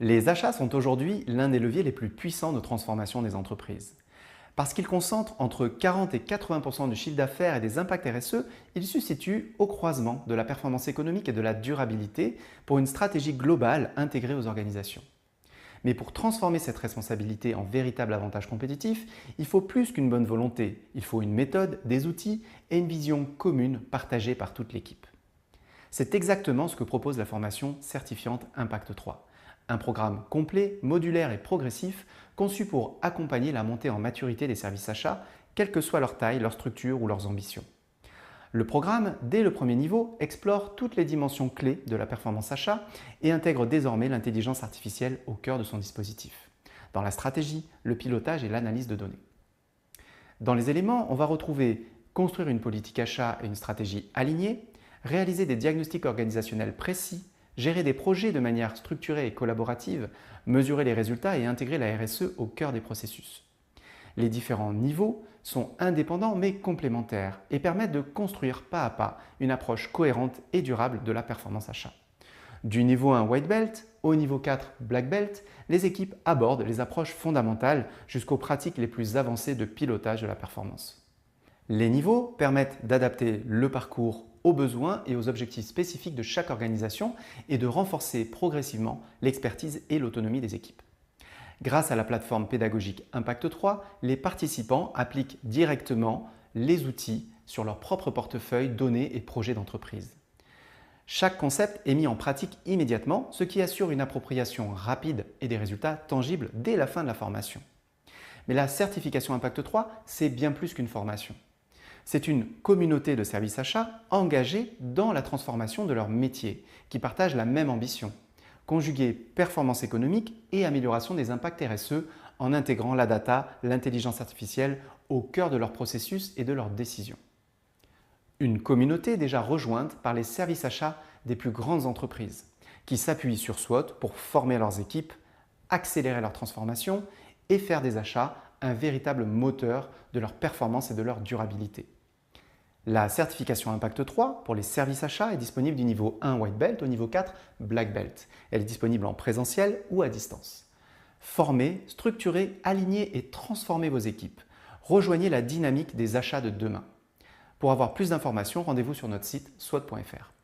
Les achats sont aujourd'hui l'un des leviers les plus puissants de transformation des entreprises. Parce qu'ils concentrent entre 40 et 80% du chiffre d'affaires et des impacts RSE, ils se situent au croisement de la performance économique et de la durabilité pour une stratégie globale intégrée aux organisations. Mais pour transformer cette responsabilité en véritable avantage compétitif, il faut plus qu'une bonne volonté. Il faut une méthode, des outils et une vision commune partagée par toute l'équipe. C'est exactement ce que propose la formation certifiante Impact 3. Un programme complet, modulaire et progressif conçu pour accompagner la montée en maturité des services achats, quelle que soit leur taille, leur structure ou leurs ambitions. Le programme, dès le premier niveau, explore toutes les dimensions clés de la performance achat et intègre désormais l'intelligence artificielle au cœur de son dispositif, dans la stratégie, le pilotage et l'analyse de données. Dans les éléments, on va retrouver construire une politique achat et une stratégie alignée, réaliser des diagnostics organisationnels précis, gérer des projets de manière structurée et collaborative, mesurer les résultats et intégrer la RSE au cœur des processus. Les différents niveaux sont indépendants mais complémentaires et permettent de construire pas à pas une approche cohérente et durable de la performance achat. Du niveau 1 White Belt au niveau 4 Black Belt, les équipes abordent les approches fondamentales jusqu'aux pratiques les plus avancées de pilotage de la performance. Les niveaux permettent d'adapter le parcours aux besoins et aux objectifs spécifiques de chaque organisation et de renforcer progressivement l'expertise et l'autonomie des équipes. Grâce à la plateforme pédagogique Impact 3, les participants appliquent directement les outils sur leur propre portefeuille, données et projets d'entreprise. Chaque concept est mis en pratique immédiatement, ce qui assure une appropriation rapide et des résultats tangibles dès la fin de la formation. Mais la certification Impact 3, c'est bien plus qu'une formation. C'est une communauté de services achats engagés dans la transformation de leur métier, qui partagent la même ambition, conjuguer performance économique et amélioration des impacts RSE en intégrant la data, l'intelligence artificielle au cœur de leur processus et de leurs décisions. Une communauté déjà rejointe par les services achats des plus grandes entreprises, qui s'appuient sur SWOT pour former leurs équipes, accélérer leur transformation et faire des achats un véritable moteur de leur performance et de leur durabilité. La certification Impact 3 pour les services achats est disponible du niveau 1 White Belt au niveau 4 Black Belt. Elle est disponible en présentiel ou à distance. Formez, structurez, alignez et transformez vos équipes. Rejoignez la dynamique des achats de demain. Pour avoir plus d'informations, rendez-vous sur notre site swot.fr.